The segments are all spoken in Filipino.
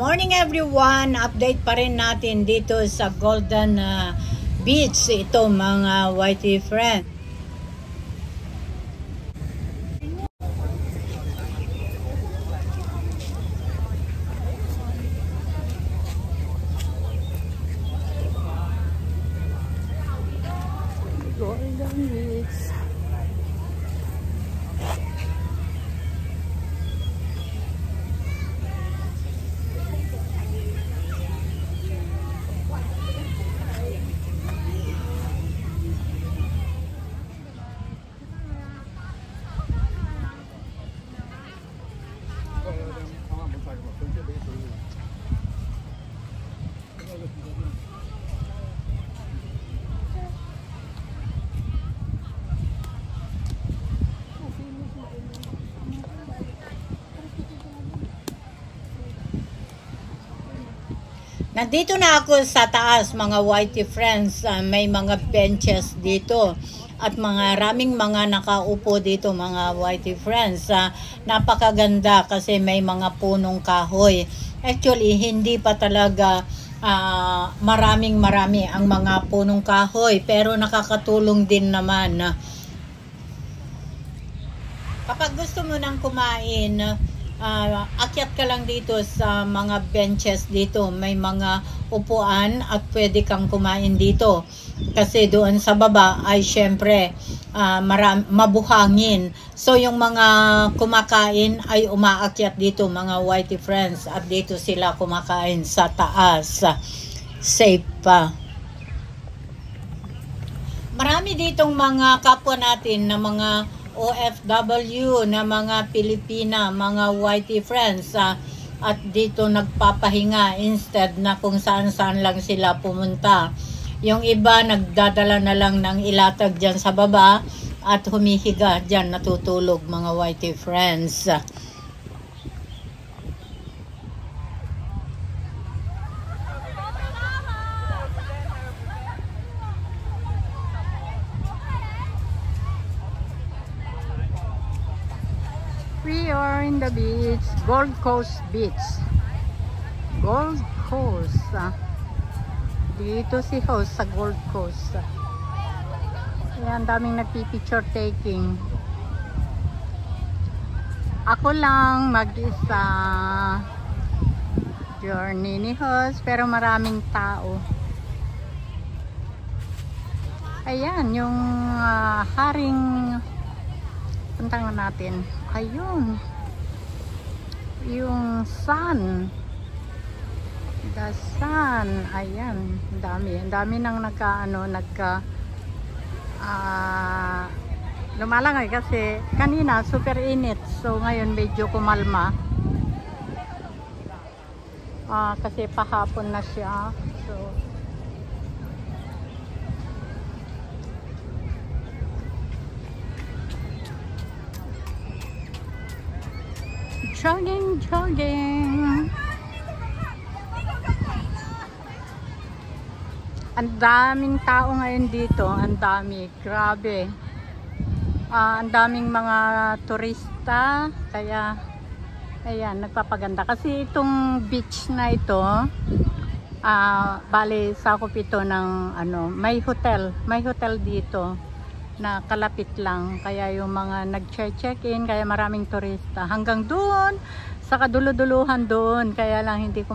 morning everyone! Update pa rin natin dito sa Golden Beach. Ito mga whitey friend. Golden Beach. Nandito na ako sa taas mga whitey friends. May mga benches dito at maraming mga nakaupo dito mga whitey friends. Napakaganda kasi may mga punong kahoy. Actually hindi pa talaga marami ang mga punong kahoy, pero nakakatulong din naman. Kapag gusto mo nang kumain, akyat ka lang dito sa mga benches dito. May mga upuan at pwede kang kumain dito. Kasi doon sa baba ay syempre mabuhangin. So yung mga kumakain ay umaakyat dito mga whitey friends. At dito sila kumakain sa taas. Safe pa. Marami ditong mga kapwa natin na mga OFW na mga Pilipina, mga whitey friends at dito nagpapahinga instead na kung saan-saan lang sila pumunta. Yung iba nagdadala na lang ng ilatag dyan sa baba at humihiga dyan, natutulog mga whitey friends. We are in the beach, Gold Coast Beach. Gold Coast. Dito si host sa Gold Coast. Ayan, daming nagpipicture taking. Ako lang mag-isa. Journey ni host, pero maraming tao. Ayan, yung haring puntangan natin. Ayun. Yung sun. The sun. Ayan. Ang dami nang lumalangay kasi kanina super init. So ngayon medyo kumalma. Kasi pahapon na siya. So jogging. Ang daming tao ngayon dito, ang dami, grabe. Ang daming mga turista, kaya ayan, nagpapaganda. Kasi itong beach na ito, bale sakop ito ng may hotel dito na kalapit lang, kaya yung mga nag-check-in, kaya maraming turista hanggang doon sa kaduluduluhan doon, kaya lang hindi ko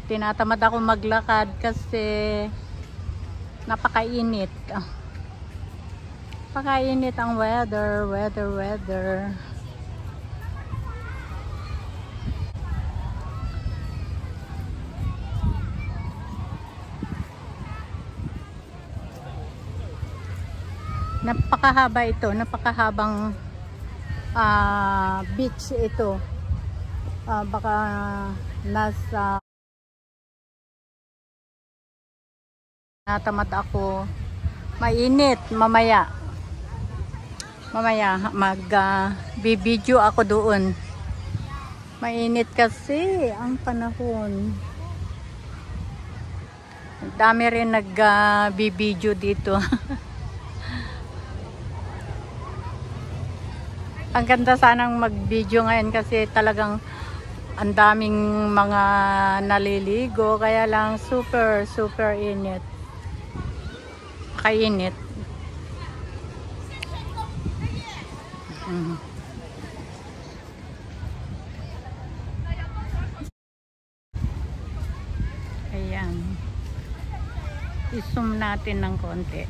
tinatamad ako maglakad kasi napakainit ang weather. Napakahaba ito, napakahabang beach ito. Baka nasa natamad ako. Mainit mamaya bibidyo ako doon. Mainit kasi ang panahon. Dami rin bibidyo dito. Ang ganda sanang mag-video ngayon kasi talagang Ang daming mga naliligo, kaya lang super init. Kainit. Ayan. I-zoom natin ng konti.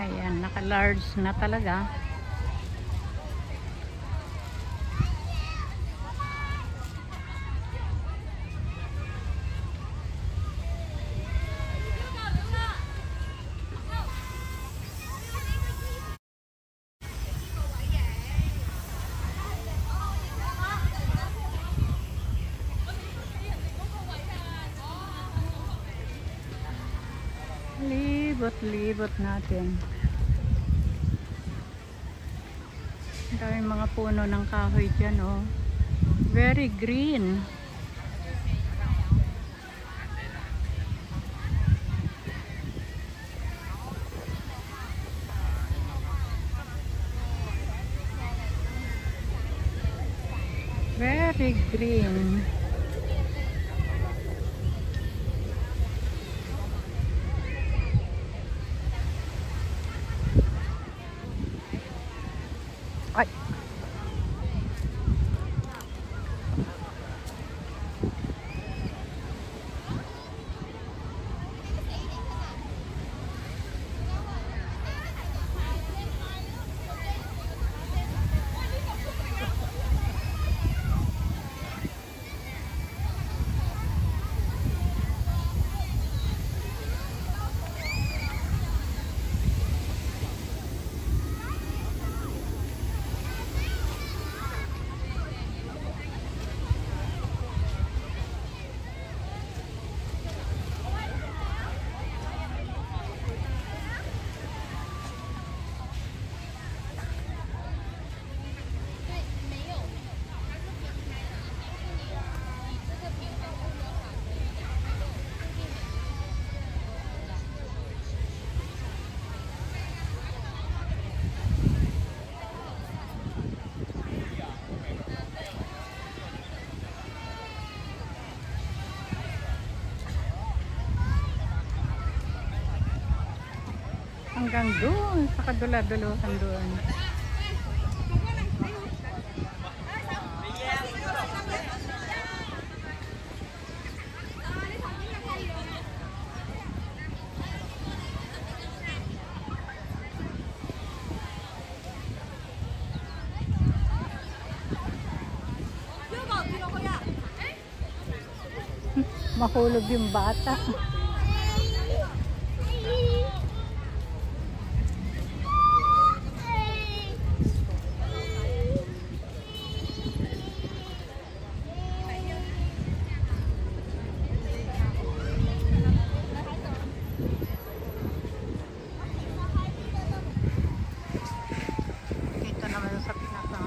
Ayan, naka-large na talaga. Libot natin. Ang daming mga puno ng kahoy dyan, oh. Very green. Very green. Ay. Hanggang doon, sa kadula-duluhan doon. Mahulog yung bata. Dito naman sa pinaka.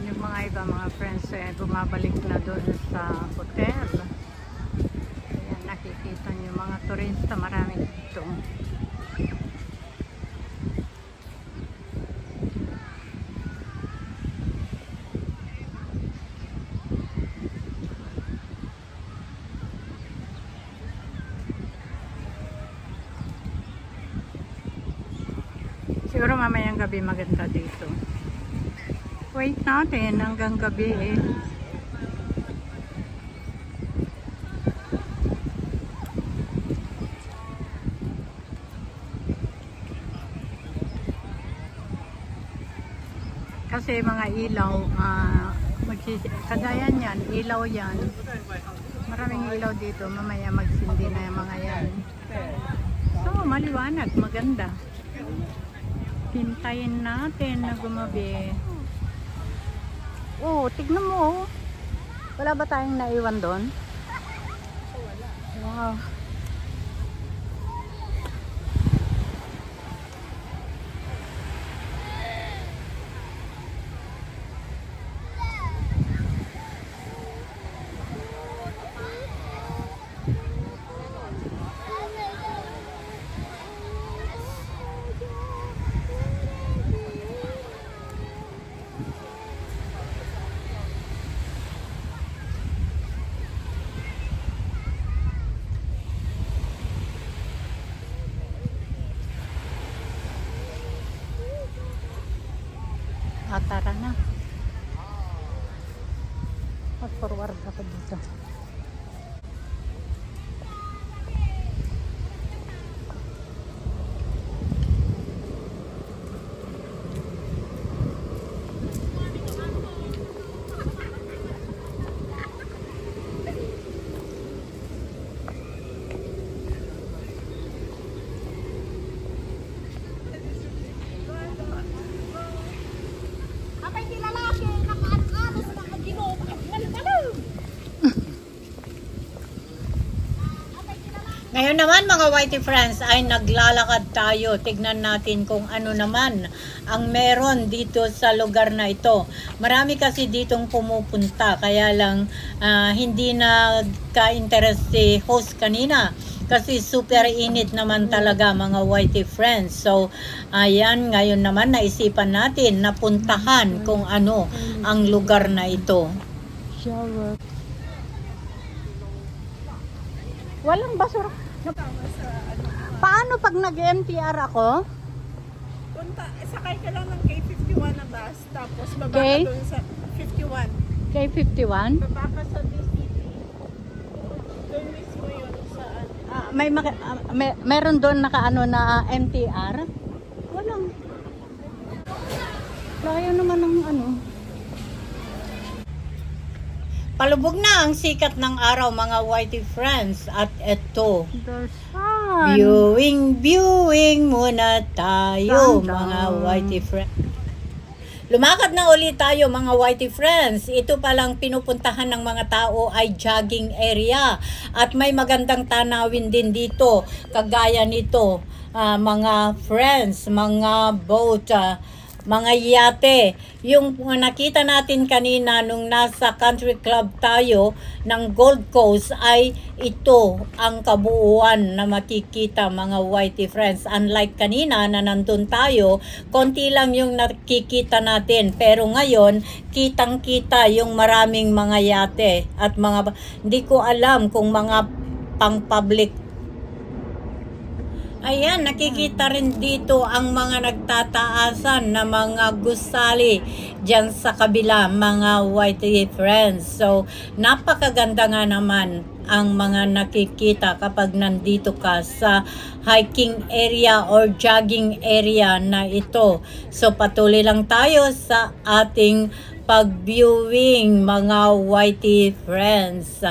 Yung mga iba, mga friends, bumabalik na doon sa hotel. Ayan, nakikita nyo mga turista, marami dito. Siguro mamayang gabi maganda dito. Wait natin hanggang gabi eh. Kasi mga ilaw, kagaya yan, ilaw yan. Maraming ilaw dito, mamaya magsindi na yung mga yan. So, maliwanag, maganda. Hintayin natin na gumabi. Oh, tignan mo. Wala ba tayong naiwan doon? Wow. Tara na. Mag-forward ako dito. Ngayon naman mga Whitey friends ay naglalakad tayo. Tignan natin kung ano naman ang meron dito sa lugar na ito. Marami kasi ditong pumupunta kaya lang hindi na ka-interest si host kanina. Kasi super init naman talaga mga Whitey friends. So ayan, ngayon naman naisipan natin na puntahan kung ano ang lugar na ito. Shower. Walang basura. Paano pag nag-MTR ako? Punta, sakay ka lang ng K51 na bus, tapos baba ka doon sa 51. K51? Baba ka sa DCT. Doon mismo yun sa... meron doon nakaano na MTR? Walang. Layo naman ng ano. Palubog na ang sikat ng araw mga Whitey friends at eto. Viewing muna tayo mga Whitey friends. Lumakad na ulit tayo mga Whitey friends. Ito palang pinupuntahan ng mga tao ay jogging area. At may magandang tanawin din dito. Kagaya nito mga friends, mga boat, mga yate. Yung nakita natin kanina nung nasa country club tayo ng Gold Coast ay ito ang kabuuan na makikita mga Whitey friends. Unlike kanina na nandun tayo, konti lang yung nakikita natin. Pero ngayon, kitang-kita yung maraming mga yate at mga, hindi ko alam kung mga pang-public. Ayan, nakikita rin dito ang mga nagtataasan na mga gusali dyan sa kabila, mga Whitey friends. So, napakaganda nga naman ang mga nakikita kapag nandito ka sa hiking area or jogging area na ito. So, patuloy lang tayo sa ating pag-viewing mga Whitey friends.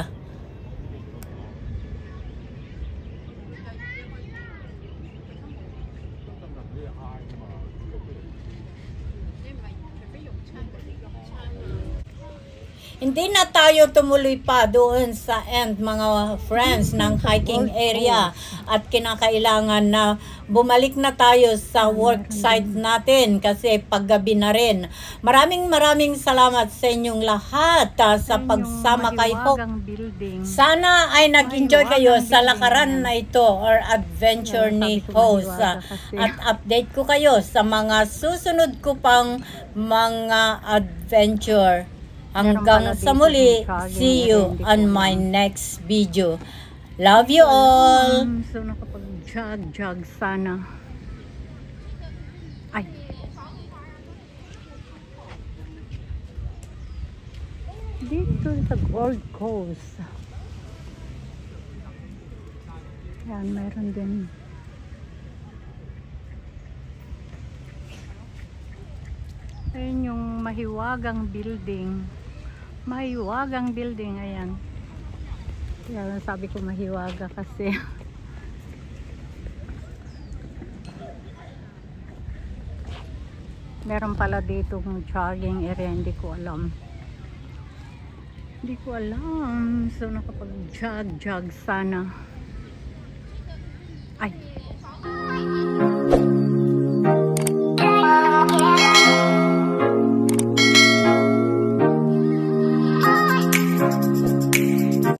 Hindi na tayo tumuloy pa doon sa end mga friends ng hiking area at kinakailangan na bumalik na tayo sa work site natin kasi paggabi na rin. Maraming salamat sa inyong lahat sa pagsama kay Hope. Sana ay nag-enjoy kayo sa lakaran na ito or adventure ni host at update ko kayo sa mga susunod ko pang mga adventure. Hanggang sa muli, see you on my next video. Love you all! So nakapag-jog sana. Ay! Dito sa Gold Coast. Yan, mayroon din. Ayun yung mahiwagang building. Mahiwagang building, ayan. Kaya sabi ko mahiwaga kasi meron pala dito jogging area, hindi ko alam. Hindi ko alam. So, nakapag-jog sana. Ay,